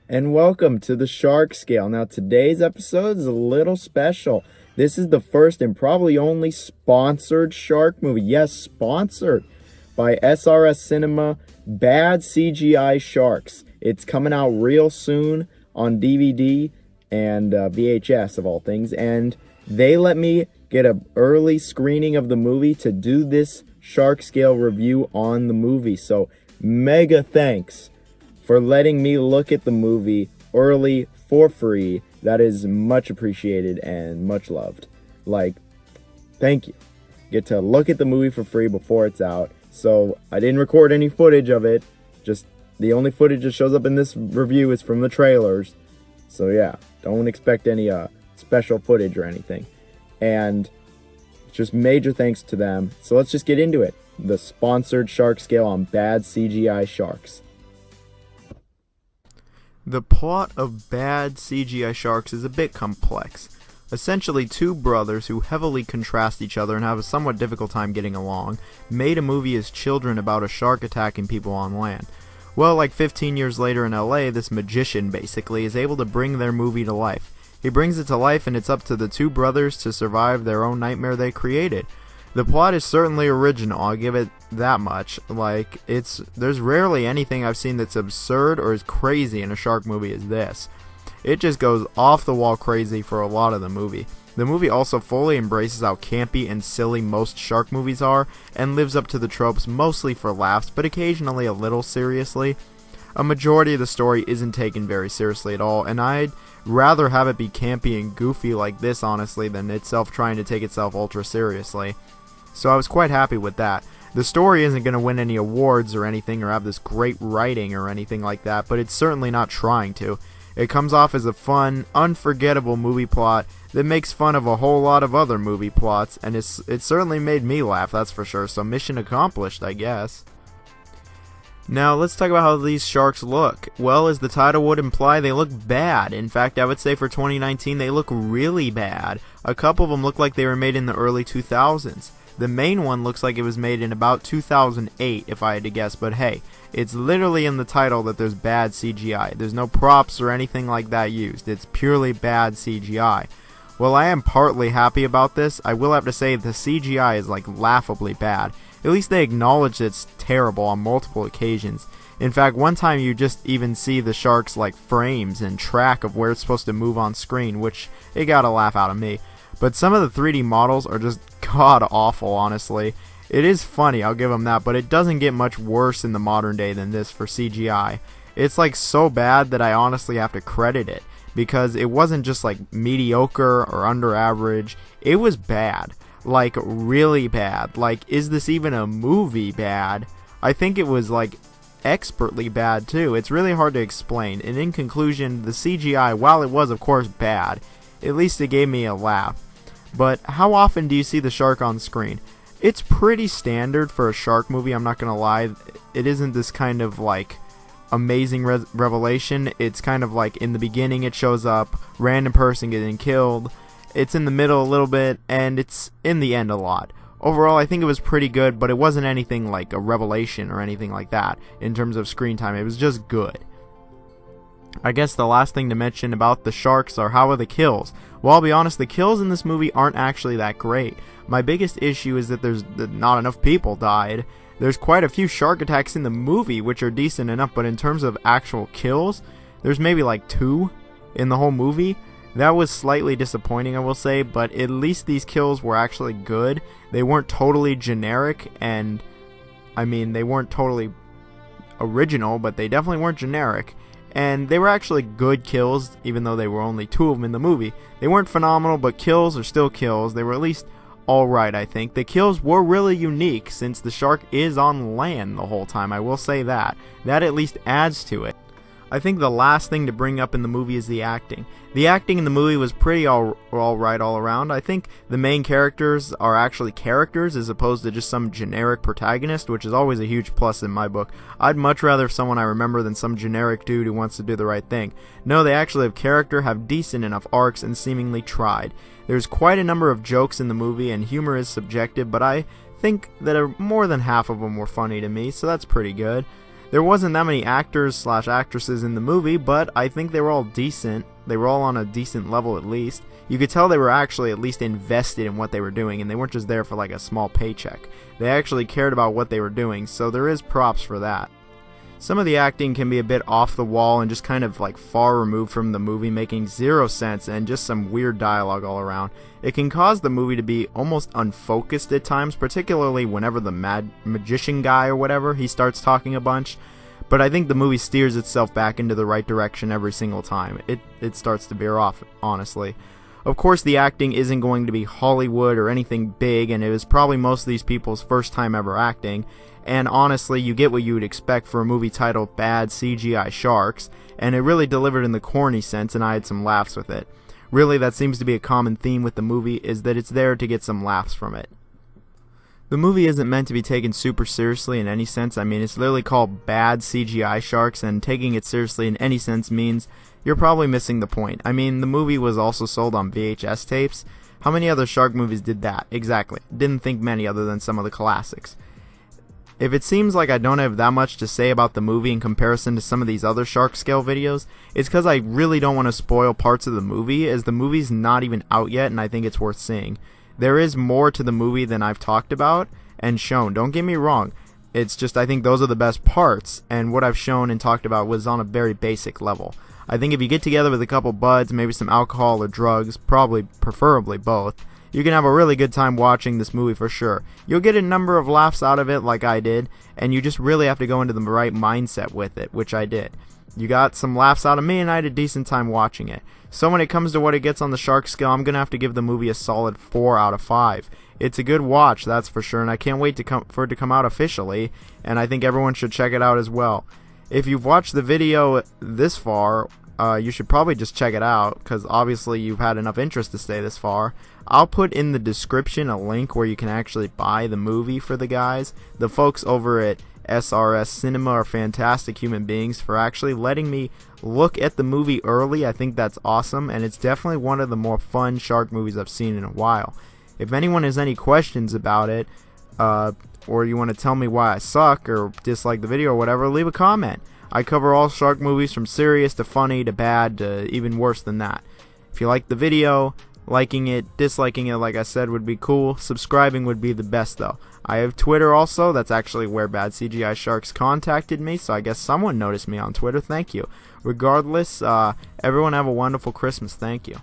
And welcome to the Shark Scale. Now, today's episode is a little special. This is the first and probably only sponsored shark movie. Yes, sponsored by SRS Cinema, Bad CGI Sharks. It's coming out real soon on DVD and VHS of all things. And they let me get an early screening of the movie to do this Shark Scale review on the movie. So, mega thanks for letting me look at the movie early for free. That is much appreciated and much loved. Thank you. Get to look at the movie for free before it's out. So I didn't record any footage of it. Just the only footage that shows up in this review is from the trailers. So yeah, don't expect any special footage or anything. And just major thanks to them. So let's just get into it. The sponsored Shark Scale on Bad CGI Sharks. The plot of Bad CGI Sharks is a bit complex. Essentially, two brothers who heavily contrast each other and have a somewhat difficult time getting along made a movie as children about a shark attacking people on land. Well, like 15 years later in LA, this magician basically is able to bring their movie to life. He brings it to life and it's up to the two brothers to survive their own nightmare they created. The plot is certainly original, I'll give it that much. There's rarely anything I've seen that's absurd or as crazy in a shark movie as this. It just goes off the wall crazy for a lot of the movie. The movie also fully embraces how campy and silly most shark movies are, and lives up to the tropes mostly for laughs, but occasionally a little seriously. A majority of the story isn't taken very seriously at all, and I'd rather have it be campy and goofy like this, honestly, than itself trying to take itself ultra seriously. So I was quite happy with that. The story isn't going to win any awards or anything or have this great writing or anything like that, but it's certainly not trying to. It comes off as a fun, unforgettable movie plot that makes fun of a whole lot of other movie plots, and it certainly made me laugh, that's for sure, so mission accomplished, I guess. Now, let's talk about how these sharks look. Well, as the title would imply, they look bad. In fact, I would say for 2019, they look really bad. A couple of them look like they were made in the early 2000s. The main one looks like it was made in about 2008, if I had to guess, but hey, it's literally in the title that there's bad CGI. There's no props or anything like that used. It's purely bad CGI. While I am partly happy about this, I will have to say the CGI is laughably bad. At least they acknowledge it's terrible on multiple occasions. In fact, one time you just even see the sharks frames and track of where it's supposed to move on screen, which it got a laugh out of me. But some of the 3D models are just god-awful, honestly. It is funny, I'll give them that, but it doesn't get much worse in the modern day than this for CGI. It's so bad that I honestly have to credit it, because it wasn't just mediocre or under average. It was bad. Really bad. Is this even a movie bad? I think it was expertly bad too. It's really hard to explain, and in conclusion, the CGI, while it was of course bad, at least it gave me a laugh. But how often do you see the shark on screen? It's pretty standard for a shark movie, I'm not gonna lie. It isn't this kind of amazing revelation. It's kind of in the beginning it shows up, random person getting killed. It's in the middle a little bit, and it's in the end a lot. Overall, I think it was pretty good, but it wasn't anything like a revelation or anything like that in terms of screen time. It was just good. I guess the last thing to mention about the sharks are how are the kills. Well, I'll be honest, the kills in this movie aren't actually that great. My biggest issue is that not enough people died. There's quite a few shark attacks in the movie, which are decent enough, but in terms of actual kills, there's maybe 2 in the whole movie. That was slightly disappointing, I will say, but at least these kills were actually good. They weren't totally generic, and they weren't totally original, but they definitely weren't generic. And they were actually good kills, even though they were only 2 of them in the movie. They weren't phenomenal, but kills are still kills. They were at least alright, I think. The kills were really unique, since the shark is on land the whole time, I will say that. That at least adds to it. I think the last thing to bring up in the movie is the acting. The acting in the movie was pretty alright all around. I think the main characters are actually characters as opposed to just some generic protagonist, which is always a huge plus in my book. I'd much rather have someone I remember than some generic dude who wants to do the right thing. No, they actually have character, have decent enough arcs, and seemingly tried. There's quite a number of jokes in the movie, and humor is subjective, but I think that more than half of them were funny to me, so that's pretty good. There wasn't that many actors/actresses in the movie, but I think they were all decent. They were all on a decent level at least. You could tell they were actually at least invested in what they were doing, and they weren't just there for like a small paycheck. They actually cared about what they were doing, so there is props for that. Some of the acting can be a bit off the wall and just kind of like far removed from the movie, making zero sense and just some weird dialogue all around. It can cause the movie to be almost unfocused at times, particularly whenever the mad magician guy or whatever, he starts talking a bunch. But I think the movie steers itself back into the right direction every single time. It starts to veer off, honestly. Of course, the acting isn't going to be Hollywood or anything big, and it was probably most of these people's first time ever acting. And honestly, you get what you would expect for a movie titled Bad CGI Sharks, and it really delivered in the corny sense, and I had some laughs with it. Really, that seems to be a common theme with the movie, is that it's there to get some laughs from it. The movie isn't meant to be taken super seriously in any sense. I mean, it's literally called Bad CGI Sharks, and taking it seriously in any sense means you're probably missing the point. I mean, the movie was also sold on VHS tapes. How many other shark movies did that? Exactly. Didn't think many other than some of the classics. If it seems like I don't have that much to say about the movie in comparison to some of these other shark scale videos, it's because I really don't want to spoil parts of the movie, as the movie's not even out yet and I think it's worth seeing. There is more to the movie than I've talked about and shown, don't get me wrong. It's just I think those are the best parts, and what I've shown and talked about was on a very basic level. I think if you get together with a couple buds, maybe some alcohol or drugs, preferably both, you can have a really good time watching this movie for sure. You'll get a number of laughs out of it like I did, and you just really have to go into the right mindset with it, which I did. You got some laughs out of me, and I had a decent time watching it. So when it comes to what it gets on the shark scale, I'm going to have to give the movie a solid 4 out of 5. It's a good watch, that's for sure, and I can't wait for it to come out officially, and I think everyone should check it out as well. If you've watched the video this far, you should probably just check it out, because obviously you've had enough interest to stay this far. I'll put in the description a link where you can actually buy the movie for the guys. The folks over at SRS Cinema are fantastic human beings for actually letting me look at the movie early. I think that's awesome, and it's definitely one of the more fun shark movies I've seen in a while. If anyone has any questions about it, or you want to tell me why I suck or dislike the video or whatever, leave a comment. I cover all shark movies from serious to funny to bad to even worse than that. If you like the video, liking it, disliking it, like I said, would be cool. Subscribing would be the best though. I have Twitter also. That's actually where Bad CGI Sharks contacted me, so I guess someone noticed me on Twitter. Thank you. Regardless, everyone have a wonderful Christmas. Thank you.